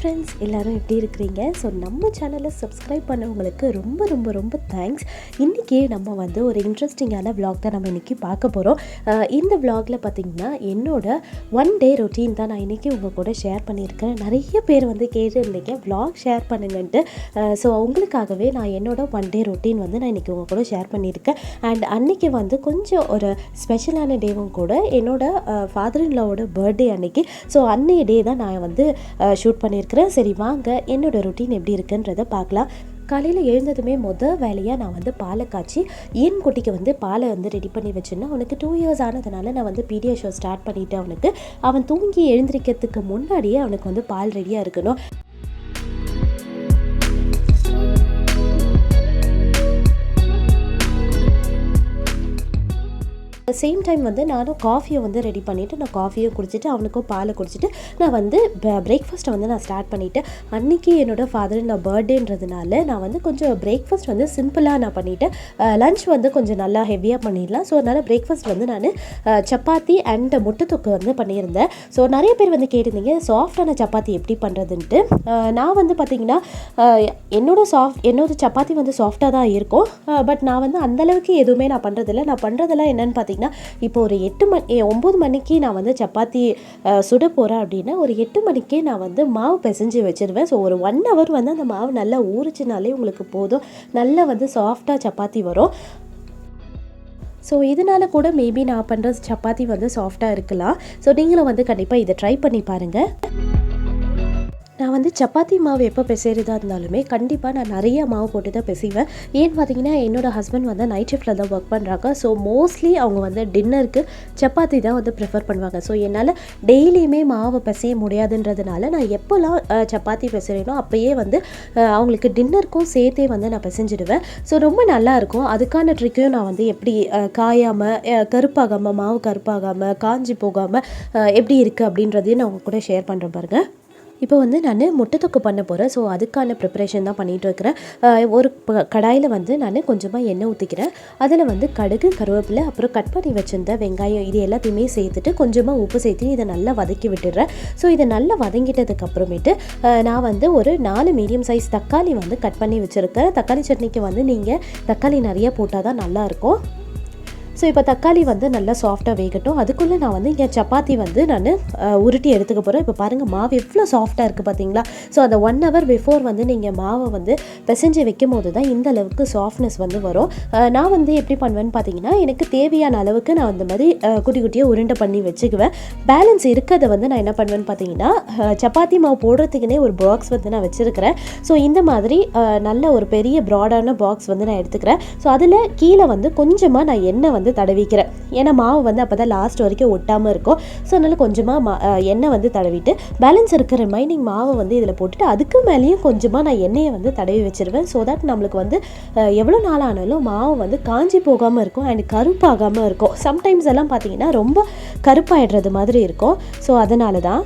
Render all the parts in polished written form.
Friends, எல்லோரும் எப்படி இருக்கிறீங்க? ஸோ நம்ம சேனலை சப்ஸ்கிரைப் பண்ணவங்களுக்கு ரொம்ப ரொம்ப ரொம்ப தேங்க்ஸ். இன்றைக்கி நம்ம வந்து ஒரு இன்ட்ரெஸ்டிங்கான விளாக் தான் நம்ம இன்றைக்கி பார்க்க போகிறோம். இந்த விளாகில் பார்த்திங்கன்னா என்னோட ஒன் டே ரொட்டீன் தான் நான் இன்றைக்கி உங்கள் கூட ஷேர் பண்ணியிருக்கேன். நிறைய பேர் வந்து கேட்டிருந்தீங்க விளாக் ஷேர் பண்ணுங்கன்ட்டு. ஸோ அவங்களுக்காகவே நான் என்னோட ஒன் டே ரொட்டீன் வந்து நான் இன்றைக்கி உங்கள் கூட ஷேர் பண்ணியிருக்கேன். அண்ட் அன்றைக்கி வந்து கொஞ்சம் ஒரு ஸ்பெஷலான டேவும் கூட, என்னோட ஃபாதர் இன் லாவோட பர்த்டே அன்றைக்கி. ஸோ அன்றைய டே தான் நான் வந்து ஷூட் பண்ணியிருக்கிறேன். சரி வாங்க என்னோடய ரொட்டீன் எப்படி இருக்குன்றதை பார்க்கலாம். காலையில் எழுந்ததுமே வேலையாக நான் வந்து பாலை காய்ச்சி என் குட்டிக்கு வந்து பாலை வந்து ரெடி பண்ணி வச்சுருந்தேன். அவனுக்கு 2 இயர்ஸ் ஆனதுனால நான் வந்து பீடியா ஸ்டார்ட் பண்ணிவிட்டு அவன் தூங்கி எழுந்திரிக்கிறதுக்கு முன்னாடியே அவனுக்கு வந்து பால் ரெடியாக இருக்கணும். சேம் டைம் வந்து நானும் காஃபியை வந்து ரெடி பண்ணிவிட்டு நான் காஃபியும் குடிச்சிட்டு அவனுக்கும் பாலை குடிச்சிட்டு நான் வந்து பிரேக்ஃபாஸ்ட்டை வந்து நான் ஸ்டார்ட் பண்ணிவிட்டேன். அன்றைக்கி என்னோடய ஃபாதர் நான் பர்த்டேன்றதுனால நான் வந்து கொஞ்சம் பிரேக்ஃபாஸ்ட் வந்து சிம்பிளாக நான் பண்ணிவிட்டேன். லன்ச் வந்து கொஞ்சம் நல்லா ஹெவியாக பண்ணிடலாம். ஸோ அதனால் பிரேக்ஃபாஸ்ட் வந்து நான் சப்பாத்தி அண்ட் முட்டை தொக்கு வந்து பண்ணியிருந்தேன். ஸோ நிறைய பேர் வந்து கேட்டிருந்தீங்க சாஃப்டான சப்பாத்தி எப்படி பண்ணுறதுன்ட்டு. நான் வந்து பார்த்திங்கன்னா என்னோட சப்பாத்தி வந்து சாஃப்டாக தான் இருக்கும். பட் நான் வந்து அந்தளவுக்கு எதுவுமே நான் பண்ணுறதில்ல. நான் பண்ணுறதெல்லாம் என்னென்னு பார்த்திங்கன்னா, இப்போ ஒரு 9 மணிக்கு நான் வந்து சப்பாத்தி சுட போகிறேன் அப்படின்னா ஒரு 8 மணிக்கே நான் வந்து மாவு பிசைஞ்சு வச்சுருவேன். ஸோ ஒரு 1 hour வந்து அந்த மாவு நல்லா ஊறிச்சினாலே உங்களுக்கு போதும், நல்லா வந்து சாஃப்டாக சப்பாத்தி வரும். ஸோ இதனால் கூட மேபி நான் பண்ணுற சப்பாத்தி வந்து சாஃப்டாக இருக்கலாம். ஸோ நீங்களும் வந்து கண்டிப்பாக இதை ட்ரை பண்ணி பாருங்கள். நான் வந்து சப்பாத்தி மாவு எப்போ பிசைறதா இருந்தாலுமே கண்டிப்பாக நான் நிறைய மாவு போட்டு தான் பிசைவேன். ஏன்னு பார்த்தீங்கன்னா என்னோடய ஹஸ்பண்ட் வந்து நைட் ஷிஃப்ட்டில் தான் ஒர்க் பண்ணுறாங்க. ஸோ மோஸ்ட்லி அவங்க வந்து டின்னருக்கு சப்பாத்தி தான் வந்து ப்ரிஃபர் பண்ணுவாங்க. ஸோ என்னால் டெய்லியுமே மாவு பிசைய முடியாதுன்றதுனால நான் எப்போல்லாம் சப்பாத்தி பிசைறேனோ அப்போயே வந்து அவங்களுக்கு டின்னருக்கும் சேர்த்தே வந்து நான் பிசைஞ்சிடுவேன். ஸோ ரொம்ப நல்லாயிருக்கும். அதுக்கான ட்ரிக்கையும் நான் வந்து எப்படி காயாமல் கருப்பாகாமல் மாவு கருப்பாகாமல் காஞ்சி போகாமல் எப்படி இருக்குது அப்படின்றதையும் நான் உங்க கூட ஷேர் பண்ணுறேன் பாருங்கள். இப்போ வந்து நான் முட்டை தொக்கு பண்ண போகிறேன். ஸோ அதுக்கான ப்ரிப்பரேஷன் தான் பண்ணிகிட்டு இருக்கிறேன். ஒரு கடாயில் வந்து நான் கொஞ்சமாக எண்ணெய் ஊற்றிக்கிறேன். அதில் வந்து கடுகு, கருவேப்பிலை, அப்புறம் கட் பண்ணி வச்சுருந்த வெங்காயம் இது எல்லாத்தையுமே சேர்த்துட்டு கொஞ்சமாக உப்பு சேர்த்து இதை நல்லா வதக்கி விட்டுடுறேன். ஸோ இதை நல்லா வதங்கிட்டதுக்கு அப்புறமேட்டு நான் வந்து ஒரு 4 மீடியம் சைஸ் தக்காளி வந்து கட் பண்ணி வச்சுருக்கேன். தக்காளி சட்னிக்கு வந்து நீங்கள் தக்காளி நிறையா போட்டால் தான் நல்லாயிருக்கும். ஸோ இப்போ தக்காளி வந்து நல்லா சாஃப்டாக வேகட்டும். அதுக்குள்ளே நான் வந்து இங்கே சப்பாத்தி வந்து நான் உருட்டி எடுத்துக்க போகிறேன். இப்போ பாருங்கள் மாவு எவ்வளோ சாஃப்டாக இருக்குது பார்த்தீங்களா? ஸோ அந்த 1 hour பிஃபோர் வந்து நீங்கள் மாவை வந்து பிசைஞ்சு வைக்கும் போது தான் இந்த அளவுக்கு சாஃப்ட்னஸ் வந்து வரும். நான் வந்து எப்படி பண்ணுவேன்னு பார்த்தீங்கன்னா, எனக்கு தேவையான அளவுக்கு நான் அந்த மாதிரி குட்டி குட்டியாக உருண்டை பண்ணி வச்சுக்குவேன். பேலன்ஸ் இருக்கிறத வந்து நான் என்ன பண்ணுவேன்னு பார்த்தீங்கன்னா, சப்பாத்தி மாவு போடுறதுக்குனே ஒரு பாக்ஸ் வந்து நான் வச்சுருக்கிறேன். ஸோ இந்த மாதிரி நல்ல ஒரு பெரிய ப்ராடான பாக்ஸ் வந்து நான் எடுத்துக்கிறேன். ஸோ அதில் கீழே வந்து கொஞ்சமாக நான் எண்ணெய் வந்து தடவிக்கிறேன். ஏன்னா மாவு வந்து அப்போ தான் லாஸ்ட் வரைக்கும் ஒட்டாமல் இருக்கும். ஸோ அதனால் கொஞ்சமாக எண்ணெய் வந்து தடவிட்டு பேலன்ஸ் இருக்கிற ரிமைனிங் மாவை வந்து இதில் போட்டுட்டு அதுக்கு மேலேயும் கொஞ்சமாக நான் எண்ணெயை வந்து தடவி வச்சுருவேன். ஸோ தட் நம்மளுக்கு வந்து எவ்வளோ நாள் ஆனாலும் மாவு வந்து காஞ்சி போகாமல் இருக்கும் அண்ட் கருப்பாகாமல் இருக்கும். சம்டைம்ஸ் எல்லாம் பார்த்தீங்கன்னா ரொம்ப கருப்பாயிடுறது மாதிரி இருக்கும். ஸோ அதனால தான்.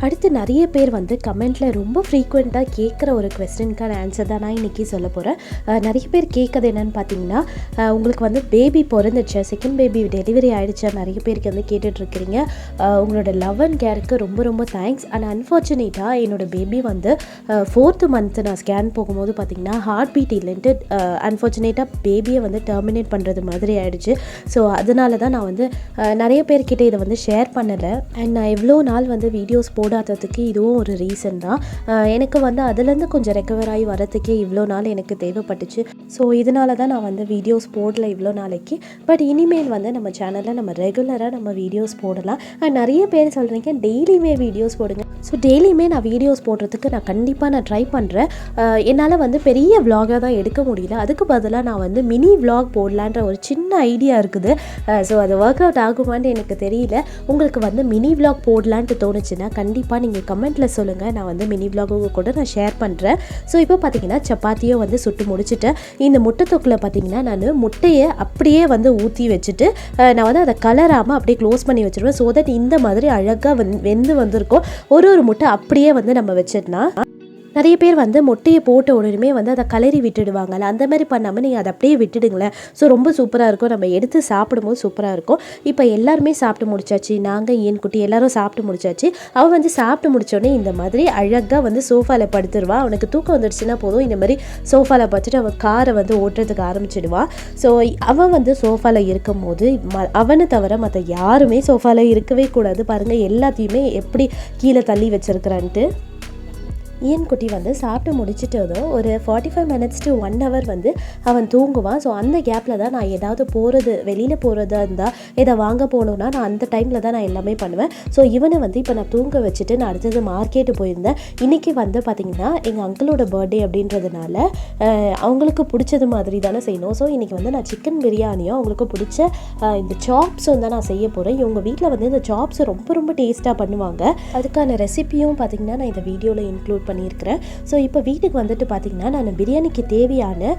அடுத்து நிறைய பேர் வந்து கமெண்ட்டில் ரொம்ப ஃப்ரீக்வெண்ட்டாக கேட்குற ஒரு க்வெஸ்டனுக்கான ஆன்சர் தான் நான் இன்றைக்கி சொல்ல போகிறேன். நிறைய பேர் கேட்குறது என்னென்னு பார்த்தீங்கன்னா, உங்களுக்கு வந்து பேபி பிறந்துடுச்சா, செகண்ட் பேபி டெலிவரி ஆகிடுச்சா, நிறைய பேருக்கு வந்து கேட்டுட்ருக்கிறீங்க. உங்களோட லவ் அண்ட் கேருக்கு ரொம்ப ரொம்ப தேங்க்ஸ். அண்ட் அன்ஃபார்ச்சுனேட்டாக என்னோடய பேபி வந்து 4th month நான் ஸ்கேன் போகும்போது பார்த்திங்கன்னா ஹார்ட் பீட் இல்லைன்ட்டு அன்ஃபார்ச்சுனேட்டாக பேபியை வந்து டெர்மினேட் பண்ணுறது மாதிரி ஆகிடுச்சு. ஸோ அதனால தான் நான் வந்து நிறைய பேர்கிட்ட இதை வந்து ஷேர் பண்ணலை. அண்ட் நான் எவ்வளோ நாள் வந்து வீடியோஸ் போடாததுக்கு இதுவும் ஒரு ரீசன் தான். எனக்கு வந்து அதுலேருந்து கொஞ்சம் ரெக்கவர் ஆகி வரத்துக்கே இவ்வளோ நாள் எனக்கு தேவைப்பட்டுச்சு. ஸோ இதனால தான் நான் வந்து வீடியோஸ் போடல இவ்வளோ நாளைக்கு. பட் இனிமேல் வந்து நம்ம சேனலில் நம்ம ரெகுலராக நம்ம வீடியோஸ் போடலாம். அண்ட் நிறைய பேர் சொல்கிறீங்க டெய்லியுமே வீடியோஸ் போடுங்க. ஸோ டெய்லியுமே நான் வீடியோஸ் போடுறதுக்கு நான் கண்டிப்பாக ட்ரை பண்ணுறேன். என்னால் வந்து பெரிய விலாகாக தான் எடுக்க முடியல. அதுக்கு பதிலாக நான் வந்து மினி விலாக் போடலான்ற ஒரு சின்ன ஐடியா இருக்குது. ஸோ அது ஒர்க் அவுட் ஆகுமான்னு எனக்கு தெரியல. உங்களுக்கு வந்து மினி விலாக் போடலான்ட்டு தோணுச்சுன்னா கண்டிப்பாக நீங்கள் கமெண்ட்டில் சொல்லுங்கள். நான் வந்து மினி விலாகு கூட நான் ஷேர் பண்ணுறேன். ஸோ இப்போ பார்த்தீங்கன்னா சப்பாத்தியும் வந்து சுட்டு முடிச்சுட்டேன். இந்த முட்டை தொக்கில் பார்த்தீங்கன்னா நான் முட்டையை அப்படியே வந்து ஊற்றி வச்சுட்டு நான் வந்து அதை கலராமல் அப்படியே க்ளோஸ் பண்ணி வச்சுருவேன். ஸோ தட் இந்த மாதிரி அழகாக வெந்து வந்திருக்கும். ஒரு முட்டை அப்படியே வந்து நம்ம வச்சிடலாம். நிறைய பேர் வந்து முட்டையை போட்ட உடனே வந்து அதை கலரி விட்டுடுவாங்கல்ல, அந்த மாதிரி பண்ணாமல் நீங்கள் அதை அப்படியே விட்டுடுங்களேன். ஸோ ரொம்ப சூப்பராக இருக்கும், நம்ம எடுத்து சாப்பிடும்போது சூப்பராக இருக்கும். இப்போ எல்லாருமே சாப்பிட்டு முடிச்சாச்சு, நாங்கள் ஏன் குட்டி எல்லோரும் சாப்பிட்டு முடிச்சாச்சு. அவன் வந்து சாப்பிட்டு முடித்தோடனே இந்த மாதிரி அழகாக வந்து சோஃபாவில் படுத்துருவான். அவனுக்கு தூக்கம் வந்துடுச்சுன்னா போதும், இந்த மாதிரி சோஃபாவில் பார்த்துட்டு அவன் காரை வந்து ஓட்டுறதுக்கு ஆரம்பிச்சிடுவான். ஸோ அவன் வந்து சோஃபாவில் இருக்கும் போது அவனை தவிர மற்ற யாருமே சோஃபாவில் இருக்கவே கூடாது. பாருங்கள் எல்லாத்தையுமே எப்படி கீழே தள்ளி வச்சுருக்கிறான்ட்டு. ஈயன் குட்டி வந்து சாப்பிட்டு முடிச்சிட்டதும் ஒரு 45 மினிட்ஸ் to 1 hour வந்து அவன் தூங்குவான். ஸோ அந்த கேப்பில் தான் நான் ஏதாவது வெளியில் போகிறதா இருந்தால் இதை வாங்க போகணுன்னா நான் அந்த டைமில் தான் நான் எல்லாமே பண்ணுவேன். ஸோ இவனை வந்து இப்போ நான் தூங்க வச்சுட்டு நான் அடுத்தது மார்க்கெட்டு போயிருந்தேன். இன்றைக்கி வந்து பார்த்திங்கன்னா எங்கள் அங்கிளோட பர்த்டே அப்படின்றதுனால அவங்களுக்கு பிடிச்சது மாதிரி தானே செய்யணும். ஸோ இன்றைக்கி வந்து நான் சிக்கன் பிரியாணியும் அவங்களுக்கு பிடிச்ச இந்த சாப்ஸும் தான் நான் செய்ய போகிறேன். இவங்க வீட்டில் வந்து இந்த சாப்ஸ் ரொம்ப ரொம்ப டேஸ்ட்டாக பண்ணுவாங்க. அதுக்கான ரெசிப்பியும் பார்த்திங்கன்னா நான் இந்த வீடியோவில் இன்க்ளூட் பண்ணியிருக்கிறேன். ஸோ இப்போ வீட்டுக்கு வந்துட்டு பார்த்திங்கன்னா நான் பிரியாணிக்கு தேவையான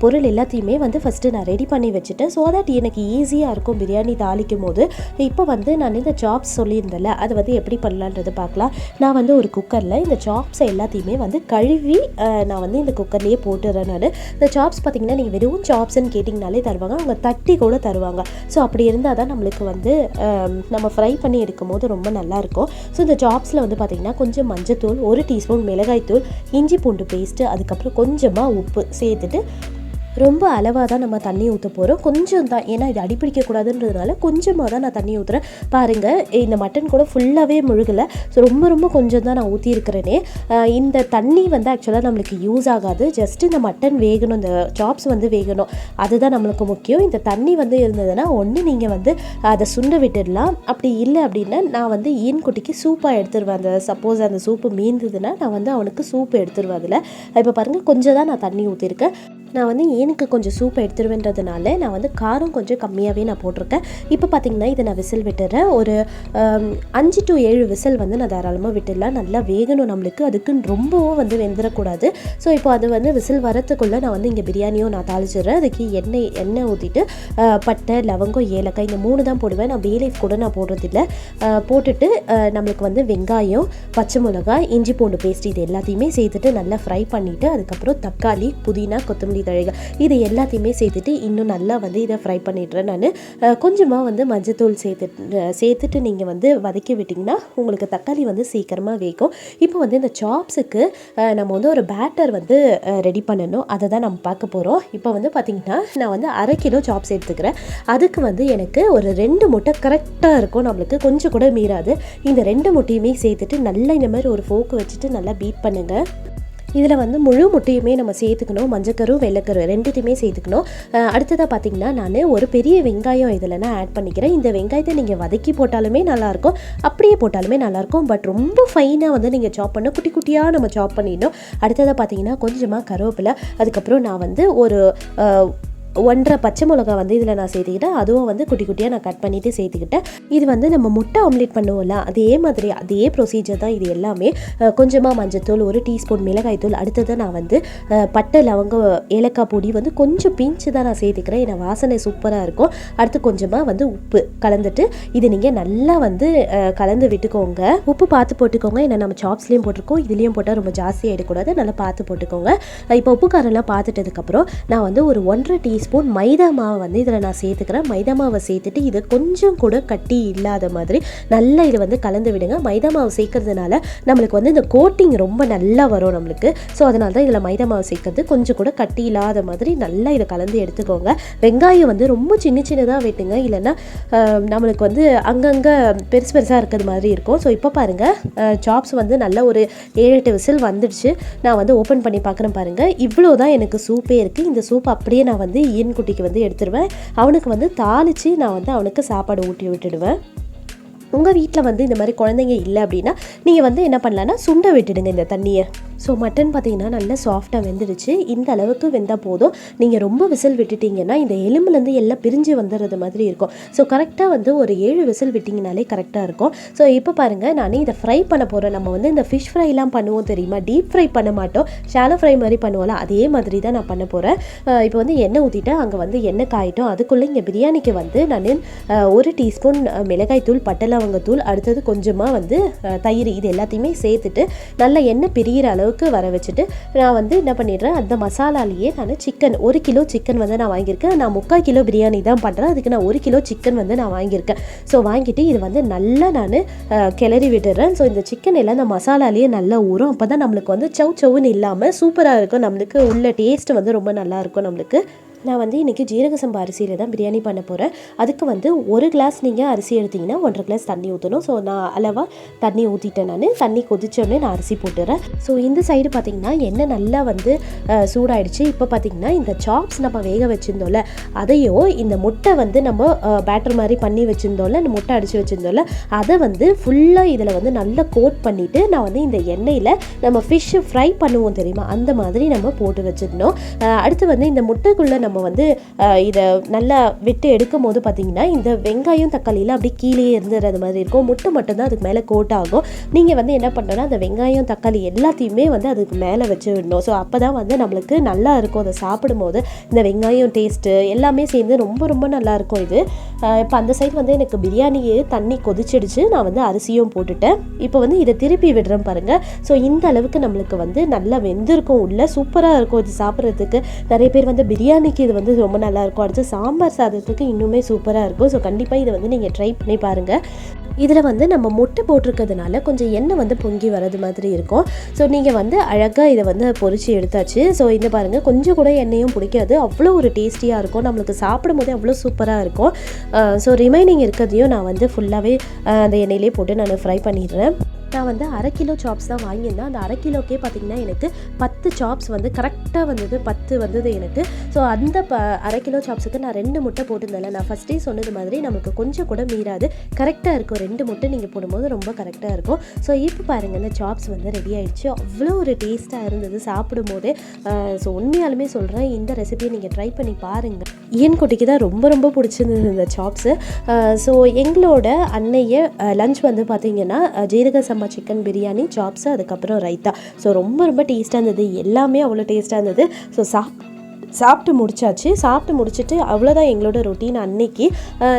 பொருள் எல்லாத்தையுமே வந்து ஃபஸ்ட்டு நான் ரெடி பண்ணி வச்சுட்டேன். ஸோ தட் எனக்கு ஈஸியாக இருக்கும் பிரியாணி தாளிக்கும் போது. இப்போ வந்து நான் இந்த சாப்ஸ் சொல்லியிருந்தேன்ல, அதை வந்து எப்படி பண்ணலான்றது பார்க்கலாம். நான் வந்து ஒரு குக்கரில் இந்த சாப்ஸை எல்லாத்தையுமே வந்து கழுவி நான் வந்து இந்த குக்கர்லேயே போட்டுறேன். நான் இந்த சாப்ஸ் பார்த்திங்கன்னா நீங்கள் வெறும் சாப்ஸ்ன்னு கேட்டிங்கனாலே தருவாங்க, அவங்க தட்டி கூட தருவாங்க. ஸோ அப்படி இருந்தால் தான் நம்மளுக்கு வந்து நம்ம ஃப்ரை பண்ணி எடுக்கும் போது ரொம்ப நல்லாயிருக்கும். ஸோ இந்த சாப்ஸில் வந்து பார்த்திங்கன்னா கொஞ்சம் மஞ்சத்தூள், 1 டீஸ்பூன் மிளகாய்த்தூள், இஞ்சி பூண்டு பேஸ்ட்டு, அதுக்கப்புறம் கொஞ்சமாக உப்பு சேர்த்துட்டு ரொம்ப அளவாக தான் நம்ம தண்ணி ஊற்ற போகிறோம். கொஞ்சம் தான், ஏன்னா இது அடிப்பிடிக்கக்கூடாதுன்றதுனால கொஞ்சமாக தான் நான் தண்ணி ஊற்றுறேன். பாருங்கள், இந்த மட்டன் கூட ஃபுல்லாகவே முழுகலை. ஸோ ரொம்ப ரொம்ப கொஞ்சம் தான் நான் ஊற்றிருக்கிறேனே. இந்த தண்ணி வந்து ஆக்சுவலாக நம்மளுக்கு யூஸ் ஆகாது. ஜஸ்ட்டு இந்த மட்டன் வேகணும், இந்த சாப்ஸ் வந்து வேகணும், அதுதான் நம்மளுக்கு முக்கியம். இந்த தண்ணி வந்து இருந்ததுன்னா ஒன்று நீங்கள் வந்து அதை சுண்ட விட்டுடலாம். அப்படி இல்லை அப்படின்னா நான் வந்து ஈன் குட்டிக்கு சூப்பாக எடுத்துருவேன். அந்த சப்போஸ் அந்த சூப்பு மீந்ததுன்னா நான் வந்து அவனுக்கு சூப்பு எடுத்துருவேன். அதில் இப்போ பாருங்கள் கொஞ்சம் தான் நான் தண்ணி ஊற்றிருக்கேன். நான் வந்து ஏனுக்கு கொஞ்சம் சூப் எடுத்துருவேன்றதுனால நான் வந்து காரம் கொஞ்சம் கம்மியாகவே நான் போட்டிருக்கேன். இப்போ பார்த்திங்கன்னா இதை நான் விசில் விட்டுறேன். ஒரு 5 to 7 விசில் வந்து நான் தாராளமாக விட்டுடலாம். நல்லா வேகணும் நம்மளுக்கு, அதுக்குன்னு ரொம்பவும் வந்து வெந்துடக்கூடாது. ஸோ இப்போ அது வந்து விசில் வரத்துக்குள்ளே நான் வந்து இங்கே பிரியாணியும் நான் தாளிச்சிடுறேன். அதுக்கு எண்ணெய் ஊற்றிட்டு பட்டை, லவங்கம், ஏலக்காய் இந்த 3 தான் போடுவேன். நான் பே லீஃப் கூட நான் போடுறதில்ல. போட்டுட்டு நம்மளுக்கு வந்து வெங்காயம், பச்சை மிளகாய், இஞ்சி பூண்டு பேஸ்ட் இது எல்லாத்தையுமே சேர்த்துட்டு நல்லா ஃப்ரை பண்ணிவிட்டு அதுக்கப்புறம் தக்காளி, புதினா, கொத்தமல்லி தழைகள் இது எல்லாத்தையுமே சேர்த்துட்டு இன்னும் நல்லா வந்து இதை ஃப்ரை பண்ணிடுறேன். நான் கொஞ்சமாக வந்து மஞ்சத்தூள் சேர்த்துட்டு நீங்கள் வந்து வதக்கி விட்டிங்கன்னா உங்களுக்கு தக்காளி வந்து சீக்கிரமாக வேகும். இப்போ வந்து இந்த சாப்ஸுக்கு நம்ம வந்து ஒரு பேட்டர் வந்து ரெடி பண்ணணும், அதை தான் நம்ம பார்க்க போகிறோம். இப்போ வந்து பார்த்திங்கன்னா நான் வந்து 1/2 கிலோ சாப்ஸ் எடுத்துக்கிறேன். அதுக்கு வந்து எனக்கு ஒரு 2 முட்டை கரெக்டாக இருக்கும், நம்மளுக்கு கொஞ்சம் கூட மீறாது. இந்த 2 முட்டையுமே சேர்த்துட்டு நல்லா இந்த மாதிரி ஒரு ஃபோக்கு வச்சுட்டு நல்லா பீட் பண்ணுங்கள். இதில் வந்து முழு முட்டையுமே நம்ம சேர்த்துக்கணும், மஞ்சக்கரு வெள்ளைக்கரு ரெண்டுத்தையுமே சேர்த்துக்கணும். அடுத்ததாக பார்த்திங்கன்னா நான் ஒரு பெரிய வெங்காயம் இதில் நான் ஆட் பண்ணிக்கிறேன். இந்த வெங்காயத்தை நீங்கள் வதக்கி போட்டாலுமே நல்லாயிருக்கும், அப்படியே போட்டாலுமே நல்லாயிருக்கும். பட் ரொம்ப ஃபைனாக வந்து நீங்கள் சாப் பண்ண குட்டி குட்டியாக நம்ம சாப் பண்ணிடணும். அடுத்ததாக பார்த்திங்கன்னா கொஞ்சமாக கருவேப்பிலை, அதுக்கப்புறம் நான் வந்து ஒரு 1.5 பச்சை மிளகா வந்து இதில் நான் சேர்த்துக்கிட்டேன். அதுவும் வந்து குட்டி குட்டியாக நான் கட் பண்ணிவிட்டு சேர்த்துக்கிட்டேன். இது வந்து நம்ம முட்டை ஆம்லேட் பண்ணுவோம்ல, அதே மாதிரி அதே ப்ரொசீஜர் தான் இது எல்லாமே. கொஞ்சமாக மஞ்சத்தூள், 1 டீஸ்பூன் மிளகாய்த்தூள், அடுத்தது நான் வந்து பட்டை, லவங்கம், ஏலக்காய் பொடி வந்து கொஞ்சம் பிஞ்சு தான் நான் சேர்த்துக்கிறேன், ஏன்னா வாசனை சூப்பராக இருக்கும். அடுத்து கொஞ்சமாக வந்து உப்பு கலந்துட்டு இது நீங்கள் நல்லா வந்து கலந்து விட்டுக்கோங்க. உப்பு பார்த்து போட்டுக்கோங்க, ஏன்னா நம்ம சாப்ஸ்லேயும் போட்டிருக்கோம், இதுலேயும் போட்டால் ரொம்ப ஜாஸ்தியாக எடுக்கக்கூடாது, நல்லா பார்த்து போட்டுக்கோங்க. இப்போ உப்பு காரெல்லாம் பார்த்துட்டதுக்கப்புறம் நான் வந்து ஒரு 1.5 டீஸ்பூன் மைதா மாவை வந்து இதில் நான் சேர்த்துக்கிறேன். மைதா மாவை சேர்த்துட்டு இது கொஞ்சம் கூட கட்டி இல்லாத மாதிரி நல்லா இதை வந்து கலந்து விடுங்க. மைதா மாவு சேர்க்கறதுனால நம்மளுக்கு வந்து இந்த கோட்டிங் ரொம்ப நல்லா வரும் நம்மளுக்கு. ஸோ அதனால தான் இதில் மைதா மாவு சேர்க்கறது. கொஞ்சம் கூட கட்டி இல்லாத மாதிரி நல்லா இதை கலந்து எடுத்துக்கோங்க. வெங்காயம் வந்து ரொம்ப சின்னதாக வெட்டுங்க, இல்லைன்னா நம்மளுக்கு வந்து அங்கங்கே பெருசாக இருக்கிறது மாதிரி இருக்கும். ஸோ இப்போ பாருங்கள், சாப்ஸ் வந்து நல்லா ஒரு 7-8 விசில் வந்துடுச்சு. நான் வந்து ஓப்பன் பண்ணி பார்க்குறேன். பாருங்கள், இவ்வளோ தான் எனக்கு சூப்பே இருக்குது. இந்த சூப் அப்படியே நான் வந்து ஈன் குட்டிக்கு வந்து எடுத்துருவேன். அவனுக்கு வந்து தாளித்து நான் வந்து அவனுக்கு சாப்பாடு ஊட்டி விட்டுடுவேன். உங்கள் வீட்டில் வந்து இந்த மாதிரி குழந்தைங்க இல்லை அப்படின்னா நீங்கள் வந்து என்ன பண்ணலான்னா சுண்ட விட்டுடுங்க இந்த தண்ணியை. ஸோ மட்டன் பார்த்திங்கன்னா நல்லா சாஃப்டாக வெந்துடுச்சு. இந்த அளவுக்கு வெந்தால் போதும். நீங்கள் ரொம்ப விசில் விட்டுட்டிங்கன்னா இந்த எலும்புலேருந்து எல்லாம் பிரிஞ்சு வந்துடுறது மாதிரி இருக்கும். ஸோ கரெக்டாக வந்து ஒரு 7 விசில் விட்டிங்கனாலே கரெக்டாக இருக்கும். ஸோ இப்போ பாருங்கள், நான் இதை ஃப்ரை பண்ண போகிறேன். நம்ம வந்து இந்த ஃபிஷ் ஃப்ரைலாம் பண்ணுவோம் தெரியுமா, டீப் ஃப்ரை பண்ண மாட்டோம், ஷாலோ ஃப்ரை மாதிரி பண்ணுவோம்ல, அதே மாதிரி தான் நான் பண்ண போகிறேன். இப்போ வந்து எண்ணெய் ஊற்றிட்டேன், அங்கே வந்து எண்ணெய் காயிட்டும். அதுக்குள்ளே இங்கே பிரியாணிக்கு வந்து நான் 1 டீஸ்பூன் மிளகாய்த்தூள், பட்டை லவங்கத்தூள், அடுத்தது கொஞ்சமாக வந்து தயிர், இது எல்லாத்தையுமே சேர்த்துட்டு நல்லா எண்ணெய் பிரிகிற அளவு அளவுக்கு வர வச்சுட்டு நான் வந்து என்ன பண்ணிடுறேன், அந்த மசாலாலேயே நான் சிக்கன் 1 கிலோ சிக்கன் வந்து நான் வாங்கியிருக்கேன். நான் 3/4 கிலோ பிரியாணி தான் பண்ணுறேன். அதுக்கு நான் 1 கிலோ சிக்கன் வந்து நான் வாங்கியிருக்கேன். ஸோ வாங்கிட்டு இது வந்து நல்லா நான் கிளறி விட்டுறேன். ஸோ இந்த சிக்கன் எல்லாம் அந்த மசாலாலேயே நல்லா ஊறும். அப்போ தான் நம்மளுக்கு வந்து சவுன்னு இல்லாமல் சூப்பராக இருக்கும். நம்மளுக்கு உள்ள டேஸ்ட் வந்து ரொம்ப நல்லாயிருக்கும் நம்மளுக்கு. நான் வந்து இன்றைக்கி ஜீரக சம்பா அரிசியில் தான் பிரியாணி பண்ண போகிறேன். அதுக்கு வந்து 1 கிளாஸ் நீங்கள் அரிசி எடுத்திங்கன்னா 1.5 கிளாஸ் தண்ணி ஊற்றணும். ஸோ நான் அளவாக தண்ணி ஊற்றிட்டேன். நான் தண்ணி கொதிச்சோடனே நான் அரிசி போட்டுறேன். ஸோ இந்த சைடு பார்த்திங்கன்னா எண்ணெய் நல்லா வந்து சூடாயிடுச்சு. இப்போ பார்த்திங்கன்னா இந்த சாப்ஸ் நம்ம வேக வச்சுருந்தோம்ல, அதையோ இந்த முட்டை வந்து நம்ம பேட்டர் மாதிரி பண்ணி வச்சுருந்தோம்ல, இந்த முட்டை அடித்து வச்சுருந்தோம்ல, அதை வந்து ஃபுல்லாக இதில் வந்து நல்லா கோட் பண்ணிவிட்டு நான் வந்து இந்த எண்ணெயில் நம்ம ஃபிஷ்ஷு ஃப்ரை பண்ணுவோம் தெரியுமா, அந்த மாதிரி நம்ம போட்டு வச்சுருந்தோம். அடுத்து வந்து இந்த முட்டைக்குள்ளே நம்ம வந்து இதை நல்லா விட்டு எடுக்கும் போது பார்த்திங்கன்னா இந்த வெங்காயம் தக்காளியில் அப்படி கீழே இருந்துறது மாதிரி இருக்கும். முட்டை மட்டும்தான் அதுக்கு மேலே கோட் ஆகும். நீங்கள் வந்து என்ன பண்ணணும்னா அந்த வெங்காயம் தக்காளி எல்லாத்தையுமே வந்து அதுக்கு மேலே வச்சு விடணும். ஸோ அப்போ தான் வந்து நம்மளுக்கு நல்லா இருக்கும். அதை சாப்பிடும்போது இந்த வெங்காயம் டேஸ்ட்டு எல்லாமே சேர்ந்து ரொம்ப ரொம்ப நல்லாயிருக்கும். இது இப்போ அந்த சைடு வந்து எனக்கு பிரியாணியே தண்ணி கொதிச்சிடுச்சு. நான் வந்து அரிசியும் போட்டுட்டேன். இப்போ வந்து இதை திருப்பி விடுறேன் பாருங்கள். ஸோ இந்த அளவுக்கு நம்மளுக்கு வந்து நல்லா வெந்திருக்கும். உள்ள சூப்பராக இருக்கும் இது சாப்பிட்றதுக்கு. நிறைய பேர் வந்து பிரியாணிக்கு இது வந்து ரொம்ப நல்லாயிருக்கும். அடுத்து சாம்பார் சாதத்துக்கு இன்னுமே சூப்பராக இருக்கும். ஸோ கண்டிப்பாக இதை வந்து நீங்கள் ட்ரை பண்ணி பாருங்கள். இதில் வந்து நம்ம முட்டை போட்டிருக்கிறதுனால கொஞ்சம் எண்ணெய் வந்து பொங்கி வர்றது மாதிரி இருக்கும். ஸோ நீங்கள் வந்து அழகாக இதை வந்து பொரிச்சு எடுத்தாச்சு. ஸோ இந்த பாருங்கள், கொஞ்சம் கூட எண்ணெயும் பிடிக்காது. அவ்வளோ ஒரு டேஸ்டியாக இருக்கும். நம்மளுக்கு சாப்பிடும் போதே அவ்வளோ சூப்பராக இருக்கும். ஸோ ரிமைனிங் இருக்கிறதையும் நான் வந்து ஃபுல்லாகவே அந்த எண்ணெயிலே போட்டு நான் ஃப்ரை பண்ணிடுறேன். நான் வந்து 1/2 கிலோ சாப்ஸ் தான் வாங்கியிருந்தேன். அந்த 1/2 கிலோக்கே பார்த்திங்கன்னா எனக்கு 10 சாப்ஸ் வந்து கரெக்டாக வந்தது. 10 வந்தது எனக்கு. ஸோ அந்த 1/2 கிலோ சாப்ஸுக்கு நான் 2 முட்டை போட்டிருந்தேன். நான் ஃபஸ்ட்டே சொன்னது மாதிரி நமக்கு கொஞ்சம் கூட மீறாது. கரெக்டாக இருக்கும். 2 முட்டை நீங்கள் போடும்போது ரொம்ப கரெக்டாக இருக்கும். ஸோ இப்போ பாருங்கள், இந்த சாப்ஸ் வந்து ரெடி ஆகிடுச்சு. அவ்வளோ ஒரு டேஸ்ட்டாக இருந்தது சாப்பிடும் போதே. ஸோ உண்மையாலுமே சொல்கிறேன், இந்த ரெசிபியை நீங்கள் ட்ரை பண்ணி பாருங்கள். ஈன் குட்டிக்கு தான் ரொம்ப ரொம்ப பிடிச்சிருந்தது இந்த சாப்ஸு. ஸோ எங்களோட அன்னைய லஞ்ச் வந்து பார்த்திங்கன்னா ஜீரக சம்பா சிக்கன் பிரியாணி, சாப்ஸு, அதுக்கப்புறம் ரைத்தா. ஸோ ரொம்ப ரொம்ப டேஸ்ட்டாக இருந்தது. எல்லாமே அவ்வளோ டேஸ்ட்டாக இருந்தது. ஸோ சாப்பிட்டு முடிச்சாச்சு. சாப்பிட்டு முடிச்சுட்டு அவ்வளோதான் எங்களோட ரொட்டீன். அன்னைக்கு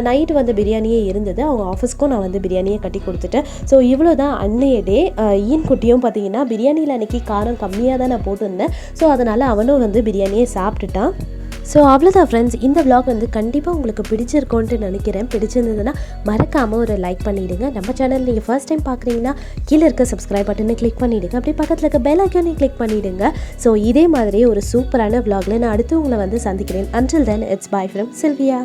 நைட்டு வந்து பிரியாணியே இருந்தது. அவங்க ஆஃபீஸ்க்கும் நான் வந்து பிரியாணியை கட்டி கொடுத்துட்டேன். ஸோ இவ்வளோ தான் அன்னைய டே. ஈன் குட்டியும் பார்த்தீங்கன்னா பிரியாணியில் அன்றைக்கி காரம் கம்மியாக தான் நான் போட்டிருந்தேன். ஸோ அதனால் அவனும் வந்து பிரியாணியை சாப்பிட்டுட்டான். ஸோ அவ்வளோதான் ஃப்ரெண்ட்ஸ். இந்த விளாக் வந்து கண்டிப்பாக உங்களுக்கு பிடிச்சிருக்கோன்ட்டு நினைக்கிறேன். பிடிச்சிருந்ததுன்னா மறக்காமல் ஒரு லைக் பண்ணிவிடுங்க. நம்ம சேனல் நீங்கள் ஃபர்ஸ்ட் டைம் பார்க்குறீங்கன்னா கீழே இருக்க சப்ஸ்கிரைப் பட்டனை கிளிக் பண்ணிவிடுங்க. அப்படியே பக்கத்தில் இருக்க பெல் ஐக்கானையும் கிளிக் பண்ணிவிடுங்க. ஸோ இதே மாதிரி ஒரு சூப்பரான விளாகில் நான் அடுத்து உங்களை வந்து சந்திக்கிறேன். Until then, it's bye from Sylvia.